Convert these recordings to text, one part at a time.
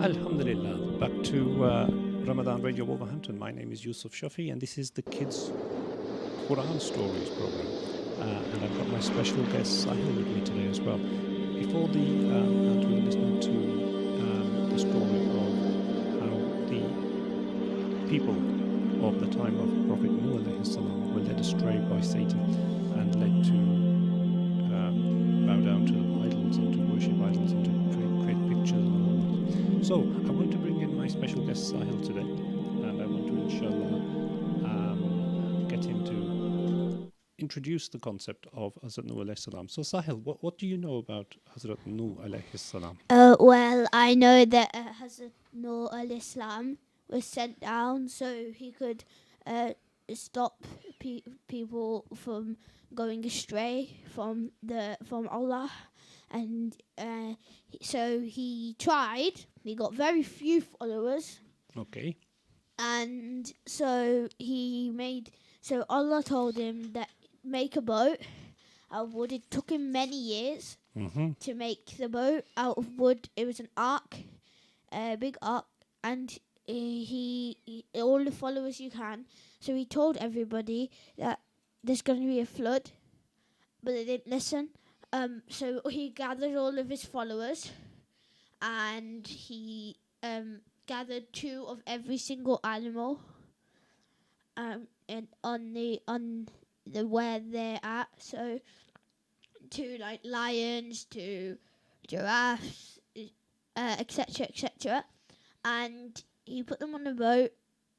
Alhamdulillah. Back to Ramadan Radio Wolverhampton. My name is Yusuf Shafi, and this is the Kids Quran Stories program. And I've got my special guest Sahil with me today as well. Before we're listening to the story of how the people of the time of Prophet Nuh alayhi salam were led astray by Satan and led to bow down to idols and to worship idols and to create pictures and all that. So I want to bring in my special guest Sahil today, and I want to inshallah get him to introduce the concept of Hazrat Nuh alayhi salam. So Sahil, what do you know about Hazrat Nuh alayhi salam? Well, I know that Hazrat Nuh al-Islam was sent down so he could stop people from going astray from Allah, and so he tried. He got very few followers, Okay. and so So Allah told him that make a boat out of wood. It took him many years to make the boat out of wood. It was an ark, a big ark, and he all the followers you can. So he told everybody that there's going to be a flood, but they didn't listen. So he gathered all of his followers, and he gathered 2 of every single animal, and on the where they're at. So 2 like lions, 2 giraffes, etc., etc. And he put them on a boat,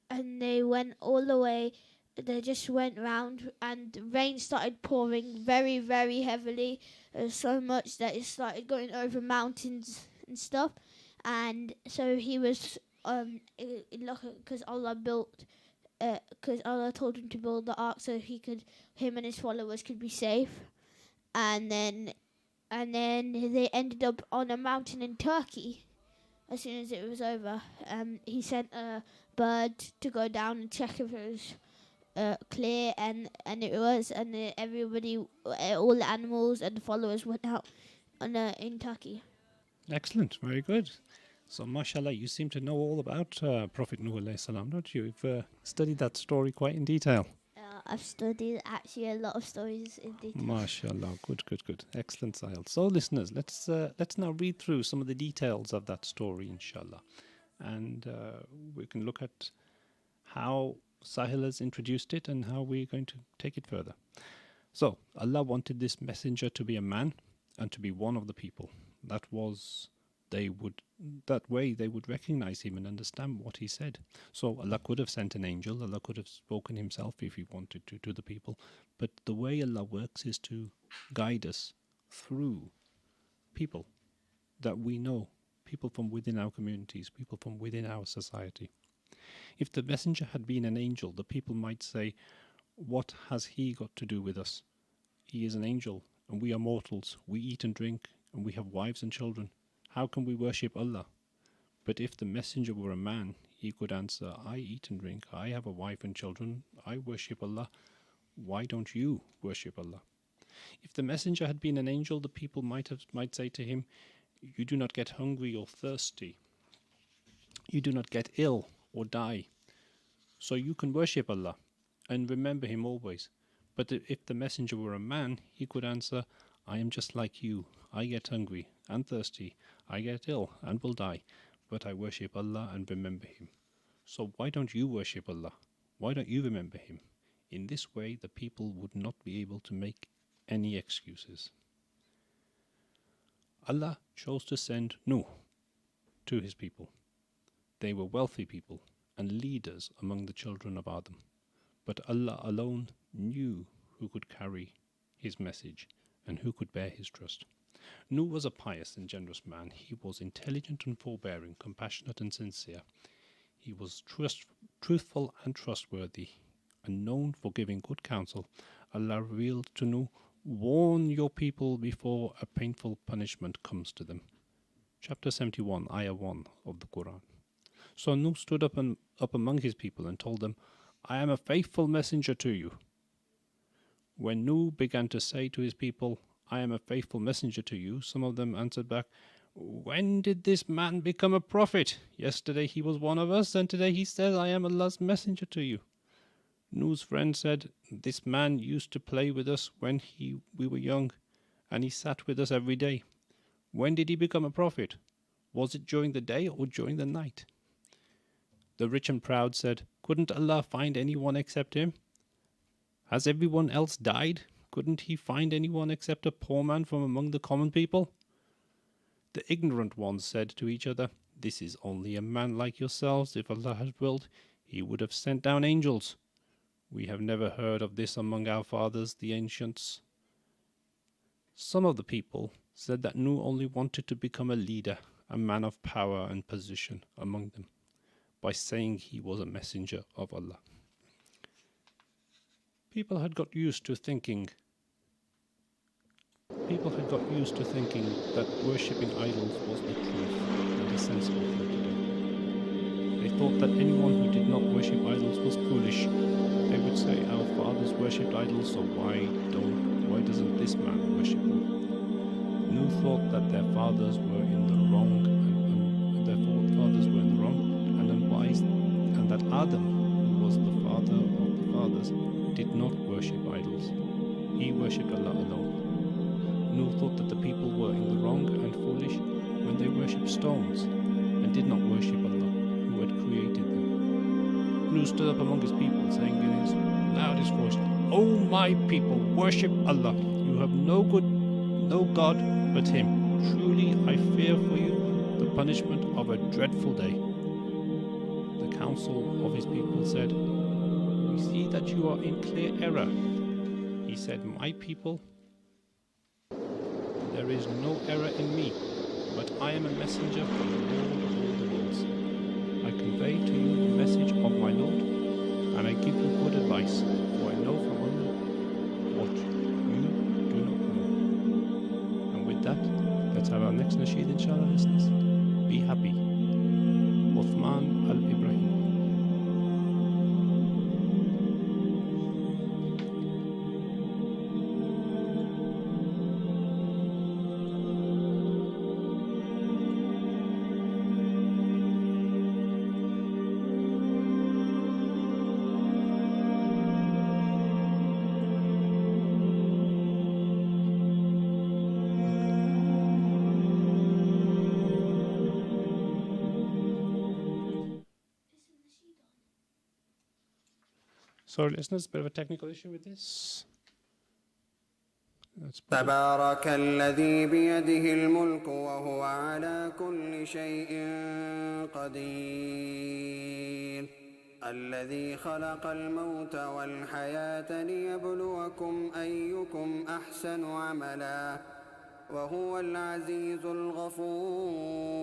and they went all the way. They just went round, and rain started pouring very, very heavily, so much that it started going over mountains and stuff. And so he was because Allah told him to build the ark so him and his followers could be safe. And then they ended up on a mountain in Turkey. As soon as it was over, he sent a bird to go down and check if it was clear, and it was, and everybody, all the animals and the followers went out in Turkey. Excellent. Very good. So, mashallah, you seem to know all about Prophet Nuh alayhi salam, don't you? You've studied that story quite in detail. I've studied actually a lot of stories in detail. Mashallah, good. Excellent, Sahil. So, listeners, let's now read through some of the details of that story, inshallah, and we can look at how Sahil has introduced it and how we're going to take it further. So, Allah wanted this messenger to be a man and to be one of the people. That way they would recognize him and understand what he said. So Allah could have sent an angel, Allah could have spoken himself if he wanted to the people, but the way Allah works is to guide us through people that we know, people from within our communities, people from within our society. If the messenger had been an angel, the people might say, what has he got to do with us? He is an angel and we are mortals, we eat and drink and we have wives and children. How can we worship Allah? But if the messenger were a man, he could answer, I eat and drink, I have a wife and children, I worship Allah. Why don't you worship Allah? If the messenger had been an angel, the people might say to him, you do not get hungry or thirsty. You do not get ill or die. So you can worship Allah and remember him always. But if the messenger were a man, he could answer, I am just like you. I get hungry and thirsty. I get ill and will die. But I worship Allah and remember him. So why don't you worship Allah? Why don't you remember him? In this way, the people would not be able to make any excuses. Allah chose to send Nuh to his people. They were wealthy people and leaders among the children of Adam. But Allah alone knew who could carry his message and who could bear his trust. Nuh was a pious and generous man. He was intelligent and forbearing, compassionate and sincere. He was truthful and trustworthy, and known for giving good counsel. Allah revealed to Nuh, warn your people before a painful punishment comes to them. Chapter 71, Ayah 1 of the Quran. So Nuh stood up among his people and told them, I am a faithful messenger to you. When Nuh began to say to his people, I am a faithful messenger to you, some of them answered back, When did this man become a prophet? Yesterday he was one of us, and today he says, I am Allah's messenger to you. Nuh's friend said, this man used to play with us when we were young, and he sat with us every day. When did he become a prophet? Was it during the day or during the night? The rich and proud said, couldn't Allah find anyone except him? Has everyone else died? Couldn't he find anyone except a poor man from among the common people? The ignorant ones said to each other, this is only a man like yourselves. If Allah had willed, he would have sent down angels. We have never heard of this among our fathers, the ancients. Some of the people said that Nuh only wanted to become a leader, a man of power and position among them, by saying he was a messenger of Allah. People had got used to thinking that worshipping idols was the truth and a sensible thing to do. They thought that anyone who did not worship idols was foolish. They would say, our fathers worshipped idols, so why doesn't this man worship them? Nuh thought that their fathers were in the wrong and unwise, and that Adam, who was the father of the fathers, did not worship idols. He worshipped Allah alone. Nuh thought that the people were in the wrong and foolish when they worshipped stones and did not worship Allah, who had created them. Nuh stood up among his people, saying in his loudest voice, O my people, worship Allah. You have no God but Him. Truly I fear for you the punishment of a dreadful day. The council of his people said, we see that you are in clear error. He said, my people, there is no error in me, but I am a messenger from the Lord of all the worlds. I convey to you the message of my Lord, and I give you good advice, for I know from Allah what you do not know. And with that, let's have our next nasheed, inshallah, listeners. Be happy. Uthman al-Ibrahim. Sorry, listeners, a bit of a technical issue with this. تبارك الذي بيده الملك وهو على كل شيء قدير الذي خلق الموت والحياة ليبلوكم أيكم أحسن عملا وهو العزيز الغفور.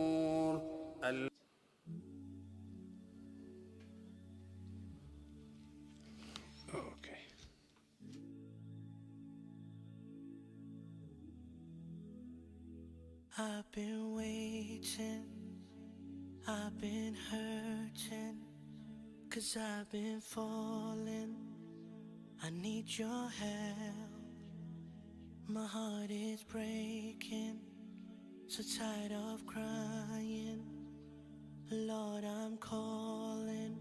I've been waiting, I've been hurting, 'cause I've been falling. I need your help. My heart is breaking, so tired of crying. Lord, I'm calling,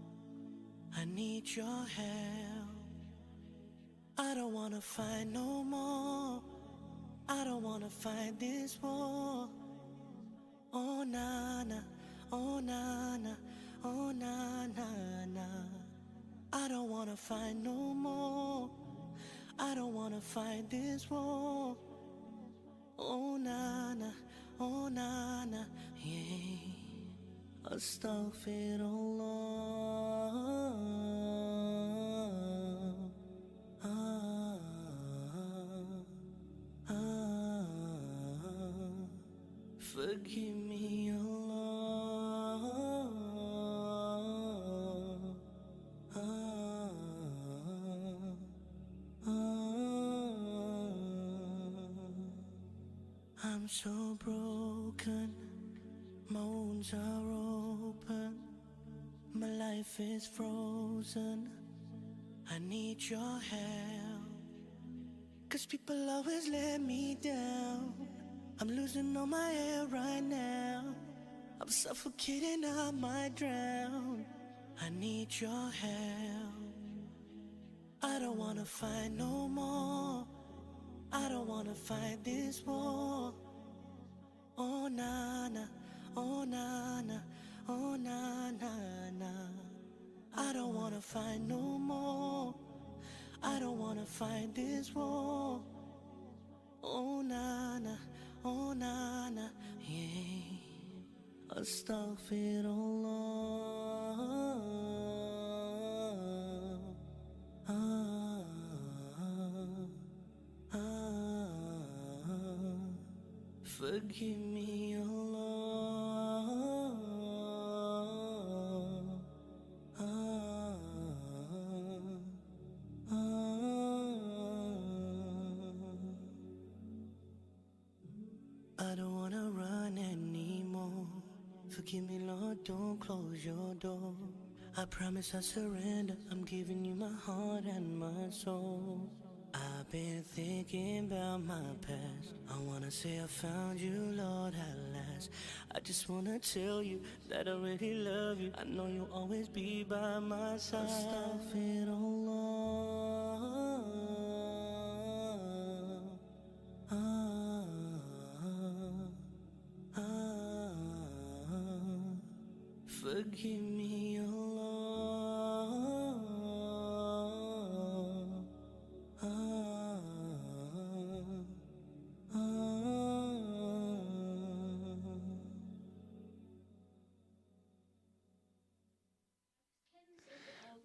I need your help. I don't wanna fight no more, I don't wanna fight this war. Oh na na, oh na na, oh na na na. I don't wanna fight no more, I don't wanna fight this war. Oh na na, oh na na, yeah. Astaghfirullah. Forgive me, Allah. I'm so broken, my wounds are open, my life is frozen. I need your help, 'cause people always let me down. I'm losing all my air right now. I'm suffocating, I might drown. I need your help. I don't wanna fight no more. I don't wanna fight this war. Oh na na, oh na na, oh na na na. I don't wanna fight no more. I don't wanna fight this war. Oh na na, oh na na, yeah. Astaghfirullah. Forgive me, Allah. I don't wanna run anymore. Forgive me, Lord, don't close your door. I promise I surrender. I'm giving you my heart and my soul. I've been thinking about my past. I wanna say I found you, Lord, at last. I just wanna tell you that I really love you. I know you'll always be by my side. Forgive me, Allah.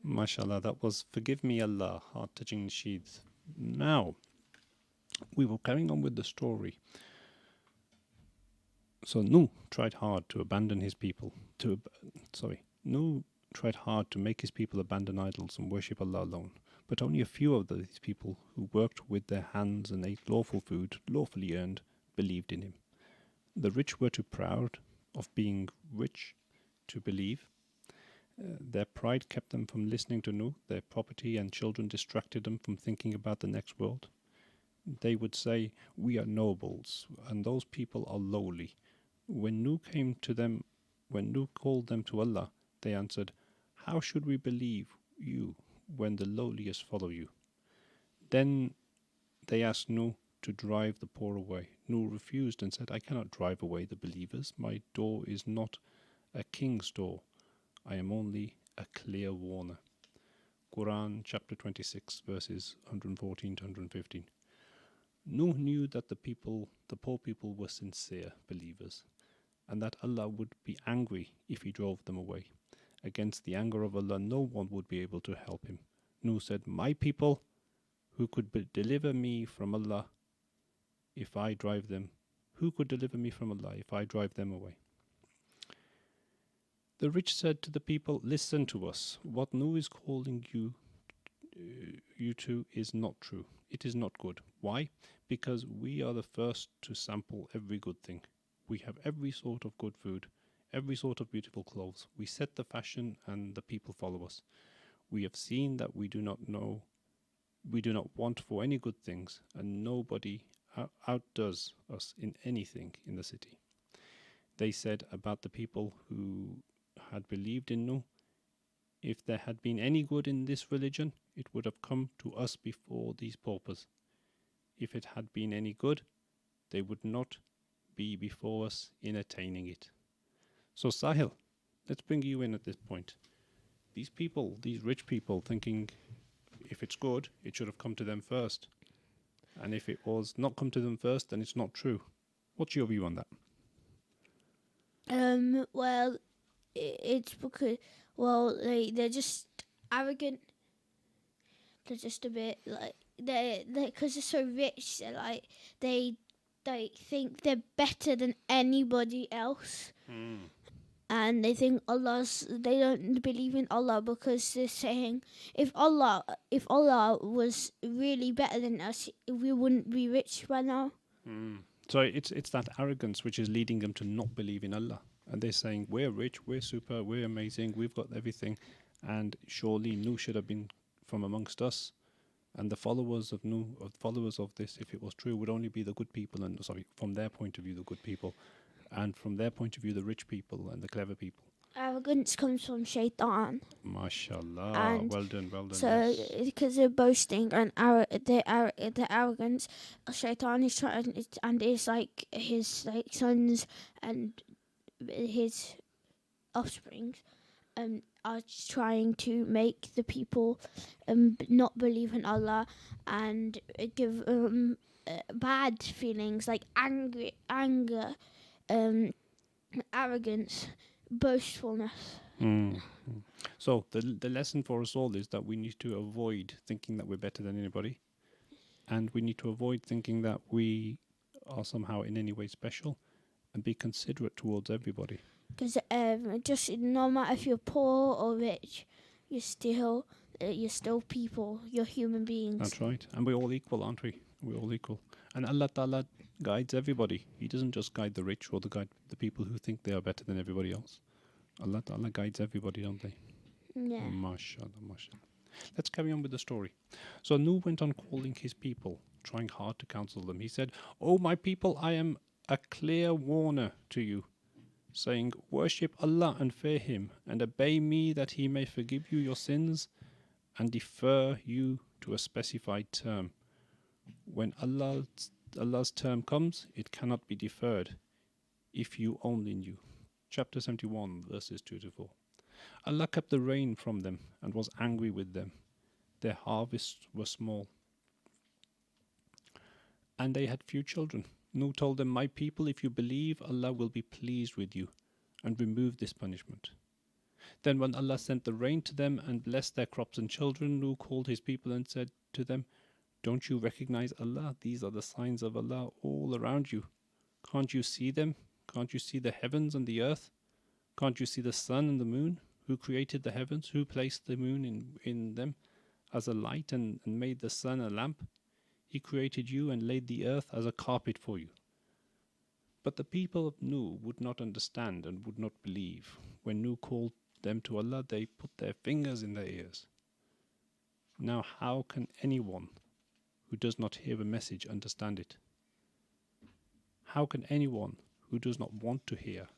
MashaAllah, that was Forgive Me Allah, heart-touching nasheed. Now, we were carrying on with the story. So Nuh tried hard to abandon his people. Nuh tried hard to make his people abandon idols and worship Allah alone. But only a few of these people who worked with their hands and ate lawful food, lawfully earned, believed in him. The rich were too proud of being rich to believe. Their pride kept them from listening to Nuh. Their property and children distracted them from thinking about the next world. They would say, "We are nobles, and those people are lowly." When Nuh called them to Allah, they answered, "How should we believe you when the lowliest follow you?" Then they asked Nuh to drive the poor away. Nuh refused and said, "I cannot drive away the believers. My door is not a king's door. I am only a clear warner." Quran chapter 26 verses 114 to 115. Nuh knew that the poor people were sincere believers, and that Allah would be angry if he drove them away. Against the anger of Allah, no one would be able to help him. Nuh said, "My people, who could deliver me from Allah if I drive them? Who could deliver me from Allah if I drive them away?" The rich said to the people, "Listen to us. What Nuh is calling you to is not true. It is not good. Why? Because we are the first to sample every good thing. We have every sort of good food, every sort of beautiful clothes. We set the fashion and the people follow us. We have seen that we do not want for any good things, and nobody outdoes us in anything in the city." They said about the people who had believed in Nuh, "If there had been any good in this religion, it would have come to us before these paupers. If it had been any good, they would not be before us in attaining it." So Sahil, let's bring you in at this point. These people, these rich people, thinking if it's good, it should have come to them first. And if it was not come to them first, then it's not true. What's your view on that? Well, it's because, they're just arrogant. They're just a bit they because they're so rich. They think they're better than anybody else, and they think they don't believe in Allah because they're saying if Allah was really better than us, we wouldn't be rich by now. So it's that arrogance which is leading them to not believe in Allah. And they're saying, "We're rich, we're super, we're amazing, we've got everything, and surely Nuh should have been from amongst us, And the followers of Nuh, followers of this, if it was true, would only be the good people, and sorry, from their point of view, the good people, and from their point of view, the rich people and the clever people. Arrogance comes from shaitan. MashaAllah. And Well done, well done. so, Yes. because of boasting and the arrogance, shaitan is trying, and it's like his like sons and his offspring are trying to make the people not believe in Allah and give bad feelings like anger, arrogance, boastfulness. Mm. So the lesson for us all is that we need to avoid thinking that we're better than anybody, and we need to avoid thinking that we are somehow in any way special, and be considerate towards everybody. Because just no matter if you're poor or rich, you're still people. You're human beings. That's right. And we're all equal, aren't we? We're all equal. And Allah Ta'ala guides everybody. He doesn't just guide the rich or the people who think they are better than everybody else. Allah Ta'ala guides everybody, don't they? Yeah. MashaAllah, MashaAllah. Let's carry on with the story. So Nuh went on calling his people, trying hard to counsel them. He said, "O my people, I am a clear warner to you, saying, worship Allah and fear Him, and obey me that He may forgive you your sins and defer you to a specified term. When Allah's term comes, it cannot be deferred, if you only knew." Chapter 71, verses 2 to 4. Allah kept the rain from them and was angry with them. Their harvests were small, and they had few children. Nuh told them, "My people, if you believe, Allah will be pleased with you and remove this punishment." Then when Allah sent the rain to them and blessed their crops and children, Nuh called his people and said to them, "Don't you recognize Allah? These are the signs of Allah all around you. Can't you see them? Can't you see the heavens and the earth? Can't you see the sun and the moon? Who created the heavens? Who placed the moon in them as a light and made the sun a lamp? He created you and laid the earth as a carpet for you." But the people of Nuh would not understand and would not believe. When Nuh called them to Allah, they put their fingers in their ears. Now how can anyone who does not hear a message understand it? How can anyone who does not want to hear?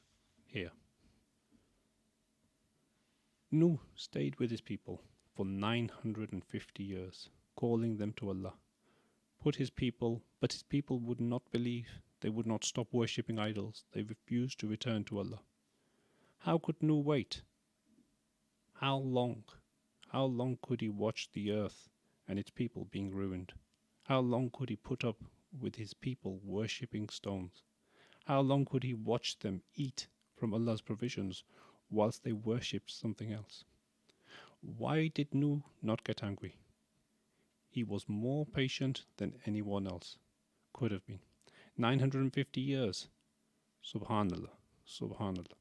Nuh stayed with his people for 950 years, calling them to Allah. But his people would not believe. They would not stop worshipping idols. They refused to return to Allah. How could Nuh wait? How long? How long could he watch the earth and its people being ruined? How long could he put up with his people worshipping stones? How long could he watch them eat from Allah's provisions whilst they worshipped something else? Why did Nuh not get angry? He was more patient than anyone else could have been. 950 years. Subhanallah, Subhanallah.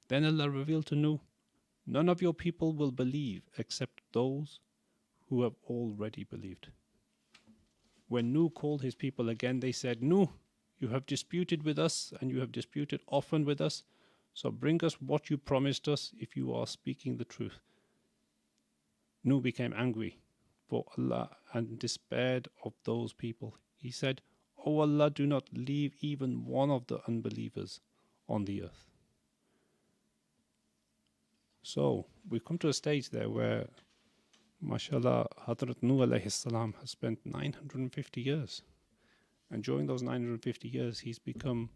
Then Allah revealed to Nuh, "None of your people will believe except those who have already believed." When Nuh called his people again, they said, "Nuh, you have disputed with us, and you have disputed often with us. So bring us what you promised us if you are speaking the truth." Nuh became angry for Allah and despaired of those people. He said, "O Allah, do not leave even one of the unbelievers on the earth." So we've come to a stage there where, mashallah, Hadrat Nuh alayhi salam has spent 950 years. And during those 950 years, he's become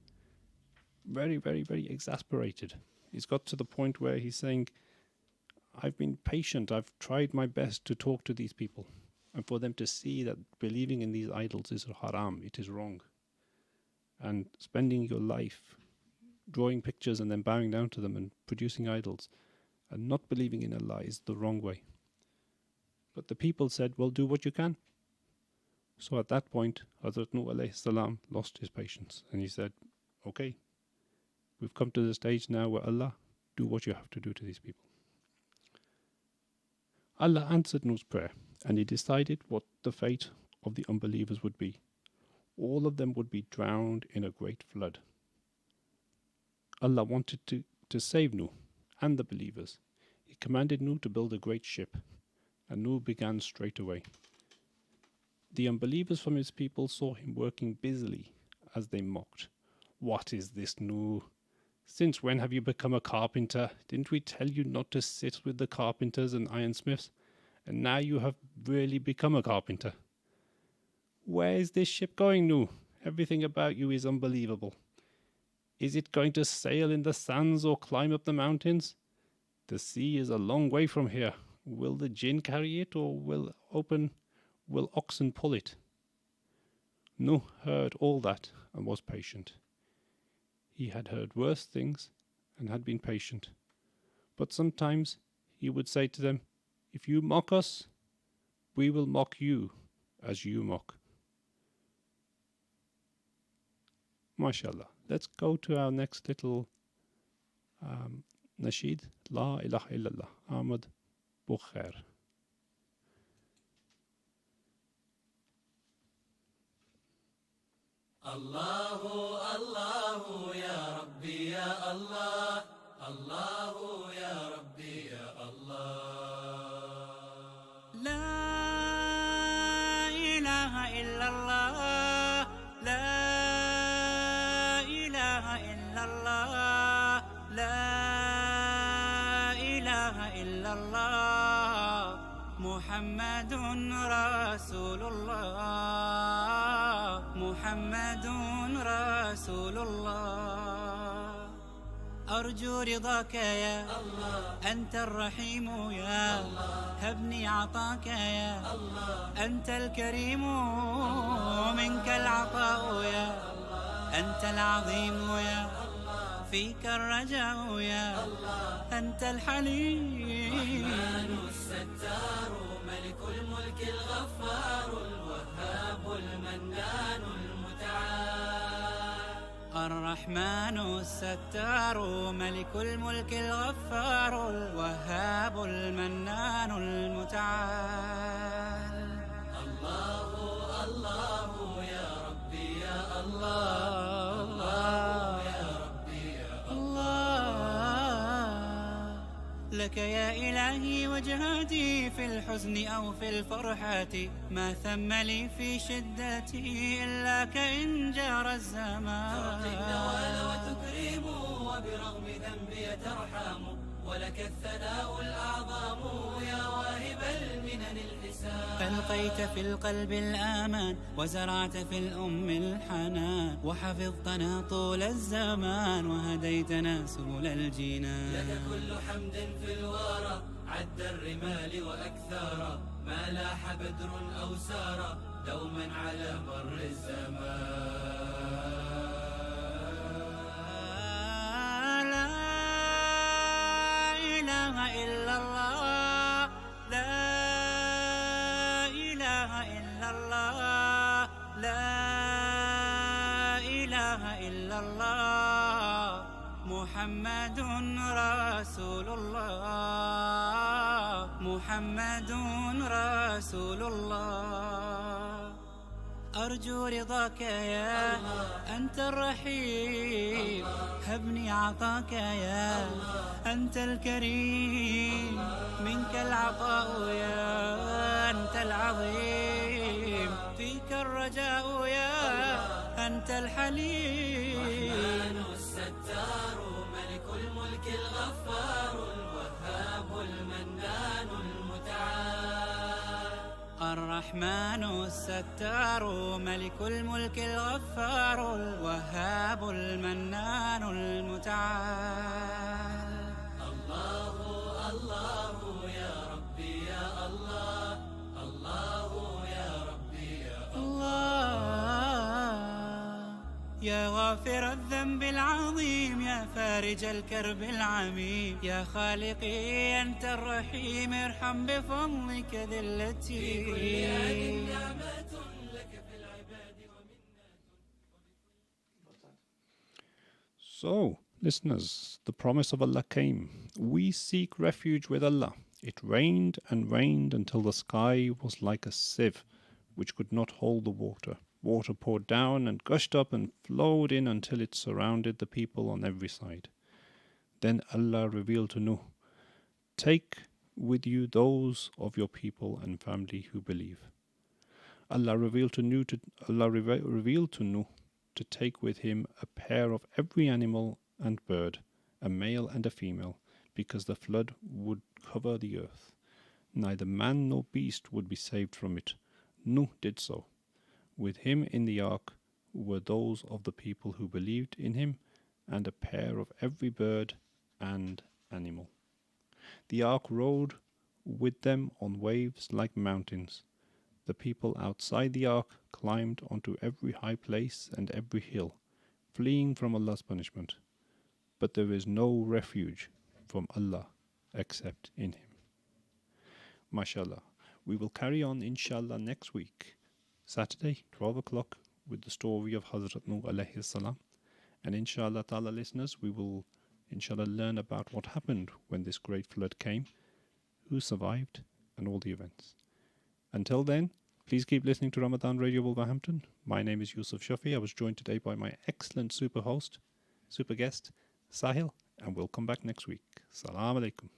very, very, very exasperated. He's got to the point where he's saying, "I've been patient. I've tried my best to talk to these people. And for them to see that believing in these idols is haram, it is wrong. And spending your life drawing pictures and then bowing down to them and producing idols and not believing in Allah is the wrong way." But the people said, "Well, do what you can." So at that point, Hazrat Nuh alayhi salam lost his patience and he said, "Okay, we've come to the stage now where Allah, do what you have to do to these people." Allah answered Nuh's prayer and he decided what the fate of the unbelievers would be. All of them would be drowned in a great flood. Allah wanted to save Nuh and the believers. He commanded Nuh to build a great ship, and Nuh began straight away. The unbelievers from his people saw him working busily as they mocked. What is this new? Since when have you become a carpenter? Didn't we tell you not to sit with the carpenters and ironsmiths? And now you have really become a carpenter. Where is this ship going, Nu? Everything about you is unbelievable. Is it going to sail in the sands or climb up the mountains? The sea is a long way from here. Will the jinn carry it, or will oxen pull it? Nu heard all that and was patient. He had heard worse things and had been patient. But sometimes he would say to them, "If you mock us, we will mock you as you mock." MashaAllah. Let's go to our next little nasheed. La ilaha illallah. Ahmad Bukhair. الله الله يا ربي يا الله الله يا ربي يا الله لا إله إلا الله لا إله إلا الله لا إله إلا الله محمد رسول الله محمد رسول الله أرجو رضاك يا الله أنت الرحيم يا الله هبني عطاك يا الله أنت الكريم منك العطاء يا الله أنت العظيم يا الله فيك الرجاء يا الله أنت الحليم الرحمن الستار ملك الملك الغفار الوهاب المنان المتعال الرحمن الستار ملك الملك الغفار الوهاب المنان المتعال الله الله يا ربي يا الله الله يا ربي يا الله لك يا إلهي وجهاتي في الحزن أو في الفرحة ما ثم لي في شدتي إلا كإن جار الزمان ترقي النوال وتكرم وبرغم ذنبي ترحم ولك الثناء الأعظم يا واهب المنن الحسان ألقيت في القلب الآمان وزرعت في الأم الحنان وحفظتنا طول الزمان وهديتنا سبل الجنان لك كل حمد في الورى عد الرمال وأكثارا ما لاح بدر أو سارا دوما على مر الزمان إلا الله لا إله إلا الله لا إله إلا الله محمد رسول الله محمد رسول الله أرجو رضاك يا الله أنت الرحيم الله هبني عطاك يا الله أنت الكريم الله منك العطاء يا أنت العظيم فيك الرجاء يا الله أنت الحليم الرحمن الستار ملك الملك الغفار الوهاب المنان المتعال الرحمن الستار ملك الملك الغفار الوهاب المنان المتعال الله الله يا ربي يا الله الله يا ربي يا الله يا غافر الذنب العظيم يا فارج الكرب العميم يا خالقي أنت الرحيم ارحم بفضلك ذلتي في كل آن نعمة لك في العباد So, listeners, the promise of Allah came. We seek refuge with Allah. It rained and rained until the sky was like a sieve, which could not hold the water. Water poured down and gushed up and flowed in until it surrounded the people on every side. Then Allah revealed to Nuh, "Take with you those of your people and family who believe." Allah revealed to Nuh to take with him a pair of every animal and bird, a male and a female, because the flood would cover the earth. Neither man nor beast would be saved from it. Nuh did so. With him in the ark were those of the people who believed in him, and a pair of every bird and animal. The ark rode with them on waves like mountains. The people outside the ark climbed onto every high place and every hill, fleeing from Allah's punishment. But there is no refuge from Allah except in Him. MashaAllah. We will carry on, inshallah, next week, Saturday, 12 o'clock, with the story of Hazrat Nuh alayhi salam. And inshallah ta'ala, listeners, we will inshallah learn about what happened when this great flood came, who survived, and all the events. Until then, please keep listening to Ramadan Radio Wolverhampton. My name is Yusuf Shafi. I was joined today by my excellent super guest, Sahil, and we'll come back next week. Assalamu alaikum.